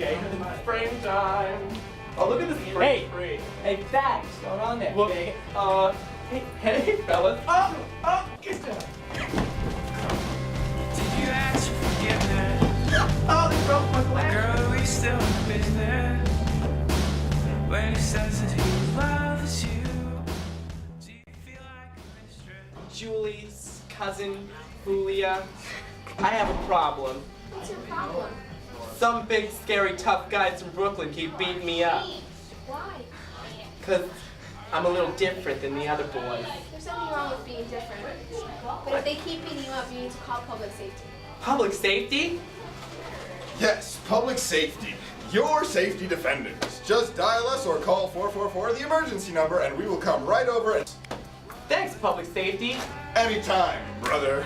Game frame time. Oh, look at this frame tree. Hey, Thad, what's going on there? Look, hey, fellas. Oh, get down. Did you ask for forgiveness? Oh, they broke my glass. Girl, are we still in business? When he says that he loves you, do you feel like a mistress? Julie's cousin, Julia. I have a problem. What's your problem? Some big, scary, tough guys from Brooklyn keep beating me up. Why? Because I'm a little different than the other boys. There's nothing wrong with being different. But if they keep beating you up, you need to call public safety. Public safety? Yes, public safety. Your safety defenders. Just dial us or call 444, the emergency number, and we will come right over and... Thanks, public safety. Anytime, brother.